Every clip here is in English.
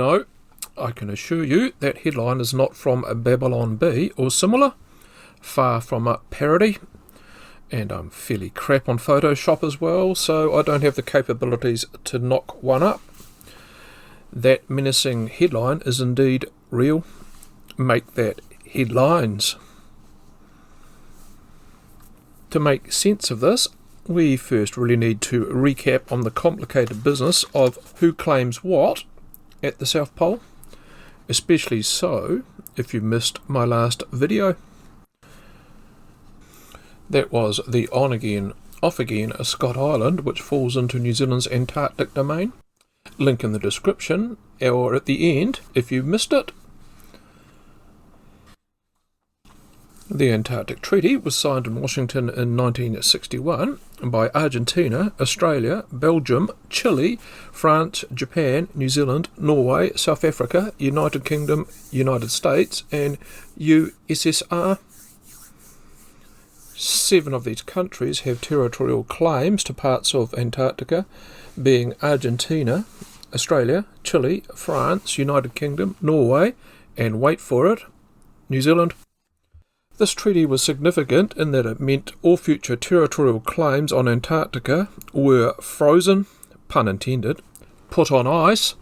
No, I can assure you that headline is not from Babylon Bee or similar. Far from a parody. And I'm fairly crap on Photoshop as well, so I don't have the capabilities to knock one up. That menacing headline is indeed real. Make that headlines. To make sense of this, we first really need to recap on the complicated business of who claims what at the South Pole, especially so if you missed my last video. That was the on-again, off-again Scott Island, which falls into New Zealand's Antarctic domain. Link in the description, or at the end if you missed it. The Antarctic Treaty was signed in Washington in 1961 by Argentina, Australia, Belgium, Chile, France, Japan, New Zealand, Norway, South Africa, United Kingdom, United States, and USSR. 7 of these countries have territorial claims to parts of Antarctica, being Argentina, Australia, Chile, France, United Kingdom, Norway, and wait for it, New Zealand. This treaty was significant in that it meant all future territorial claims on Antarctica were frozen, pun intended, put on ice,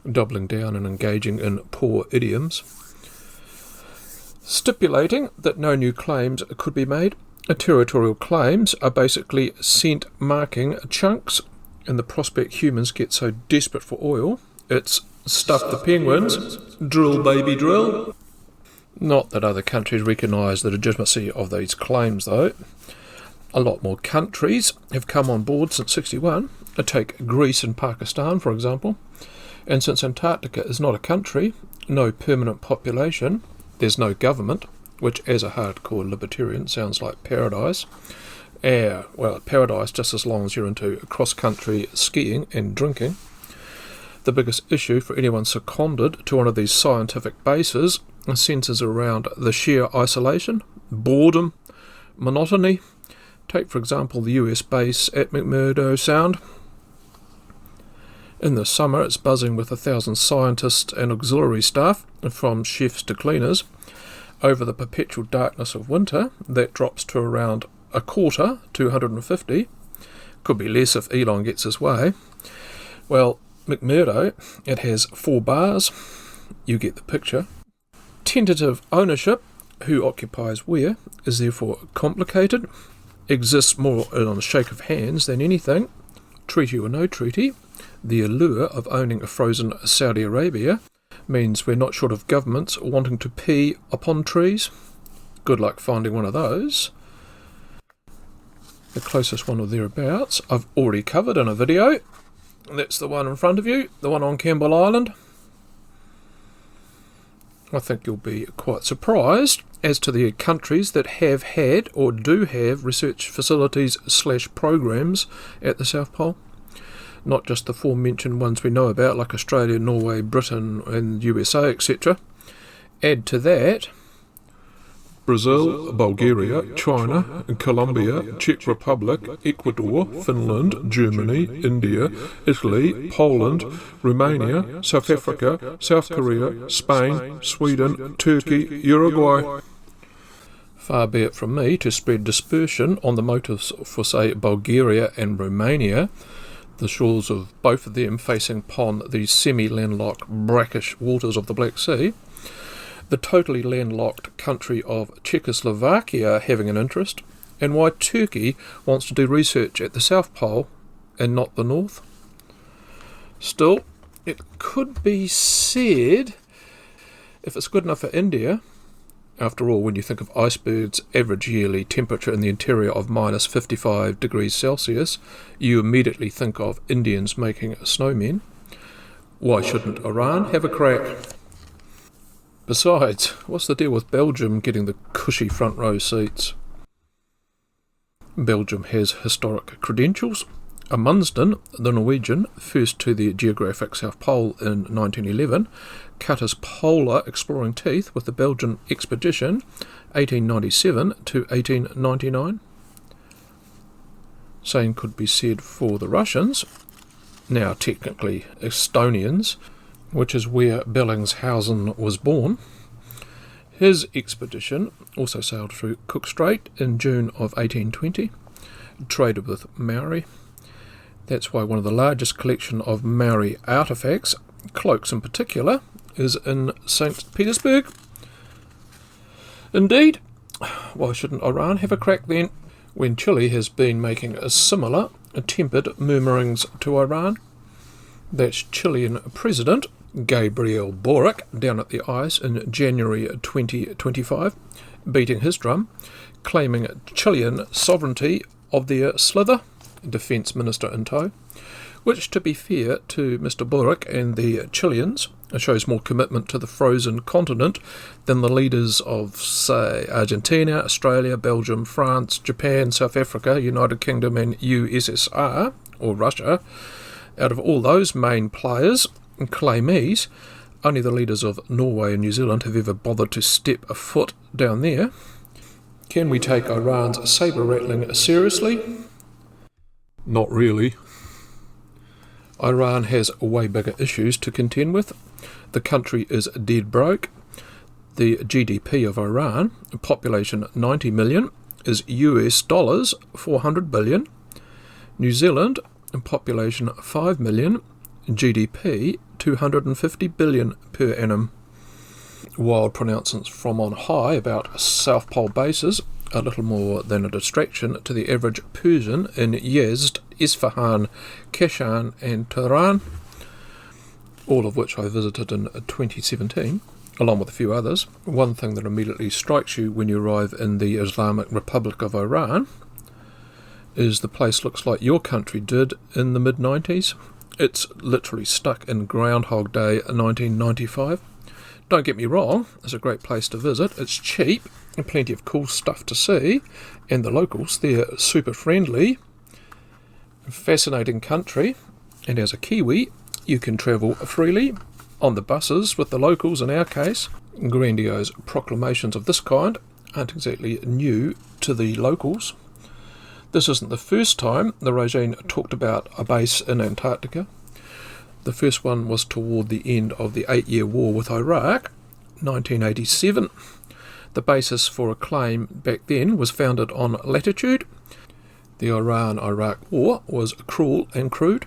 doubling down and engaging in poor idioms, stipulating that no new claims could be made. Territorial claims are basically scent marking chunks, and the prospect humans get so desperate for oil, it's stuff the penguins, drill baby drill. Not that other countries recognise the legitimacy of these claims though. A lot more countries have come on board since 61. Take Greece and Pakistan for example. And since Antarctica is not a country, no permanent population, there's no government, which as a hardcore libertarian sounds like paradise. Well, paradise just as long as you're into cross-country skiing and drinking. The biggest issue for anyone seconded to one of these scientific bases centres around the sheer isolation, boredom, monotony. Take, for example, the US base at McMurdo Sound. In the summer, it's buzzing with 1,000 scientists and auxiliary staff, from chefs to cleaners. Over the perpetual darkness of winter, that drops to around a quarter, 250. Could be less if Elon gets his way. Well, McMurdo, it has 4 bars. You get the picture. Tentative ownership, who occupies where, is therefore complicated. Exists more on a shake of hands than anything. Treaty or no treaty, the allure of owning a frozen Saudi Arabia means we're not short of governments wanting to pee upon trees. Good luck finding one of those. The closest one or thereabouts I've already covered in a video. That's the one in front of you, the one on Campbell Island. I think you'll be quite surprised as to the countries that have had or do have research facilities / programs at the South Pole. Not just the aforementioned ones we know about like Australia, Norway, Britain and USA, etc. Add to that Brazil, Bulgaria, China, Colombia, Czech Republic, Ecuador, Finland, Germany, India, Italy, Poland, Romania, South Africa, South Korea, Spain, Sweden, Turkey, Uruguay. Far be it from me to spread dispersion on the motives for, say, Bulgaria and Romania, the shores of both of them facing upon the semi-landlocked brackish waters of the Black Sea, the totally landlocked country of Czechoslovakia having an interest, and why Turkey wants to do research at the South Pole and not the North. Still, it could be said, if it's good enough for India, after all, when you think of icebergs' average yearly temperature in the interior of minus 55 degrees Celsius, you immediately think of Indians making snowmen. Why shouldn't Iran have a crack? Besides, what's the deal with Belgium getting the cushy front row seats? Belgium has historic credentials. Amundsen, the Norwegian, first to the geographic South Pole in 1911, cut his polar exploring teeth with the Belgian expedition 1897 to 1899. Same could be said for the Russians, now technically Estonians, which is where Bellingshausen was born. His expedition also sailed through Cook Strait in June of 1820, traded with Maori. That's why one of the largest collection of Maori artefacts, cloaks in particular, is in St. Petersburg. Indeed, why shouldn't Iran have a crack then, when Chile has been making a similar tempered murmurings to Iran? That's Chilean President Gabriel Boric down at the ice in January 2025, beating his drum, claiming Chilean sovereignty of their slither, Defence Minister in tow, which, to be fair to Mr. Boric and the Chileans, shows more commitment to the frozen continent than the leaders of, say, Argentina, Australia, Belgium, France, Japan, South Africa, United Kingdom and USSR, or Russia. Out of all those main players and claimees, only the leaders of Norway and New Zealand have ever bothered to step a foot down there. Can we take Iran's sabre-rattling seriously? Not really. Iran has way bigger issues to contend with. The country is dead broke. The GDP of Iran, population 90 million, is US dollars 400 billion. New Zealand, population 5 million, GDP 250 billion per annum. Wild pronouncements from on high about South Pole bases, a little more than a distraction to the average Persian in Yazd, Isfahan, Kashan and Tehran, all of which I visited in 2017, along with a few others. One thing that immediately strikes you when you arrive in the Islamic Republic of Iran is the place looks like your country did in the mid-90s. It's literally stuck in Groundhog Day 1995. Don't get me wrong, it's a great place to visit. It's cheap and plenty of cool stuff to see, and the locals, they're super friendly. Fascinating country, and as a Kiwi, you can travel freely on the buses with the locals in our case. Grandiose proclamations of this kind aren't exactly new to the locals. This isn't the first time the regime talked about a base in Antarctica. The first one was toward the end of the 8-year war with Iraq, 1987. The basis for a claim back then was founded on latitude. The Iran-Iraq war was cruel and crude.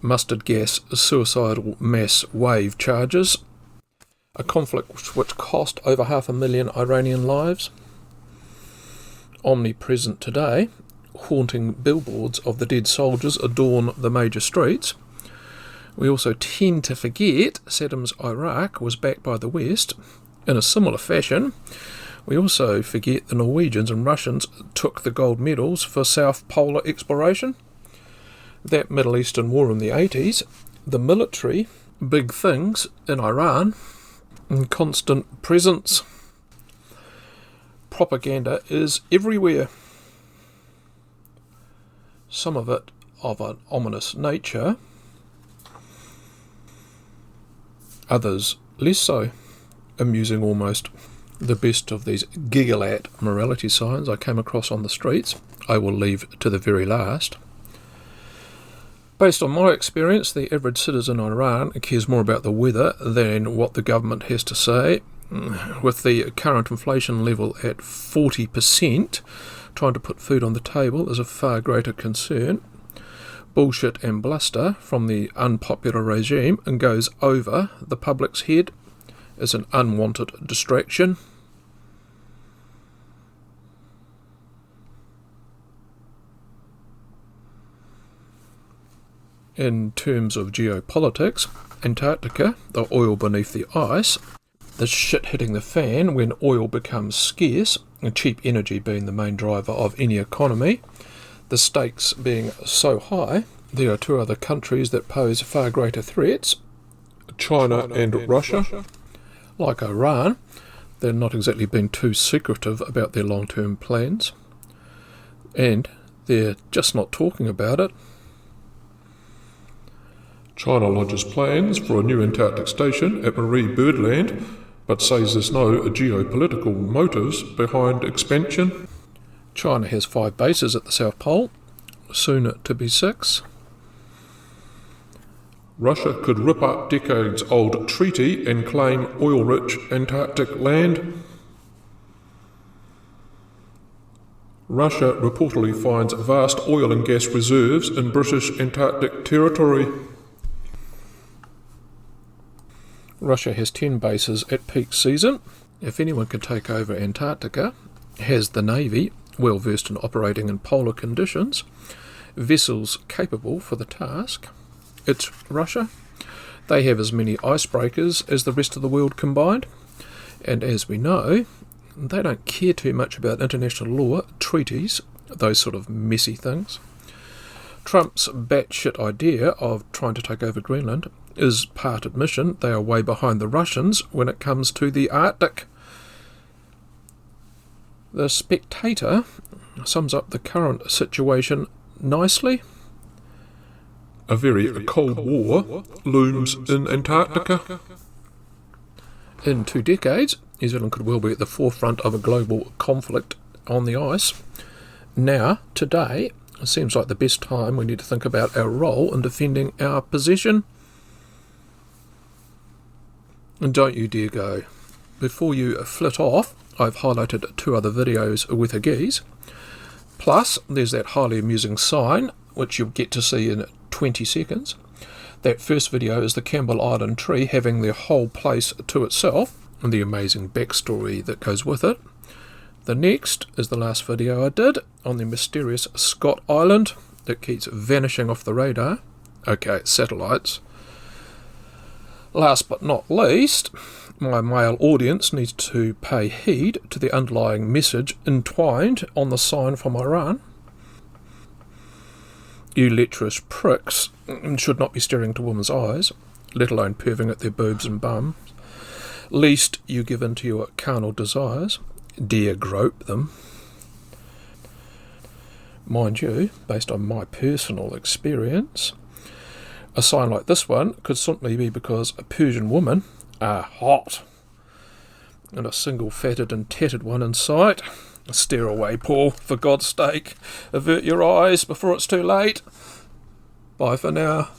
Mustard gas, suicidal mass wave charges. A conflict which cost over 500,000 Iranian lives. Omnipresent today, haunting billboards of the dead soldiers adorn the major streets. We also tend to forget Saddam's Iraq was backed by the West. In a similar fashion, we also forget the Norwegians and Russians took the gold medals for South Polar exploration. That Middle Eastern war in the 80s, the military, big things in Iran, and constant presence. Propaganda is everywhere. Some of it of an ominous nature, others less so, amusing almost. The best of these giggle-at morality signs I came across on the streets I will leave to the very last. Based on my experience, the average citizen in Iran cares more about the weather than what the government has to say. With the current inflation level at 40%, trying to put food on the table is a far greater concern. Bullshit and bluster from the unpopular regime goes over the public's head as an unwanted distraction. In terms of geopolitics, Antarctica, the oil beneath the ice, the shit hitting the fan when oil becomes scarce, and cheap energy being the main driver of any economy, the stakes being so high, there are two other countries that pose far greater threats, China and Russia. Like Iran, they've not exactly been too secretive about their long-term plans, and they're just not talking about it. China lodges plans for a new Antarctic station at Marie Birdland, but says there's no geopolitical motives behind expansion. China has 5 bases at the South Pole, soon to be 6. Russia could rip up decades-old treaty and claim oil-rich Antarctic land. Russia reportedly finds vast oil and gas reserves in British Antarctic territory. Russia has 10 bases at peak season. If anyone can take over Antarctica, has the Navy, well versed in operating in polar conditions, vessels capable for the task, it's Russia. They have as many icebreakers as the rest of the world combined, and as we know, they don't care too much about international law, treaties, those sort of messy things. Trump's batshit idea of trying to take over Greenland is part admission they are way behind the Russians when it comes to the Arctic. The Spectator sums up the current situation nicely. A very cold war looms in Antarctica. In 2 decades, New Zealand could well be at the forefront of a global conflict on the ice. Now, today, it seems like the best time we need to think about our role in defending our position. And don't you dare go. Before you flit off, I've highlighted 2 other videos with a geese. Plus, there's that highly amusing sign, which you'll get to see in 20 seconds. That first video is the Campbell Island tree having the whole place to itself, and the amazing backstory that goes with it. The next is the last video I did on the mysterious Scott Island that keeps vanishing off the radar. Okay, it's satellites. Last but not least, my male audience needs to pay heed to the underlying message entwined on the sign from Iran. You lecherous pricks should not be staring into women's eyes, let alone perving at their boobs and bums, lest you give in to your carnal desires, dare grope them. Mind you, based on my personal experience, a sign like this one could simply be because a Persian woman are hot, and a single fatted and tattered one in sight. Stare away, Paul, for God's sake. Avert your eyes before it's too late. Bye for now.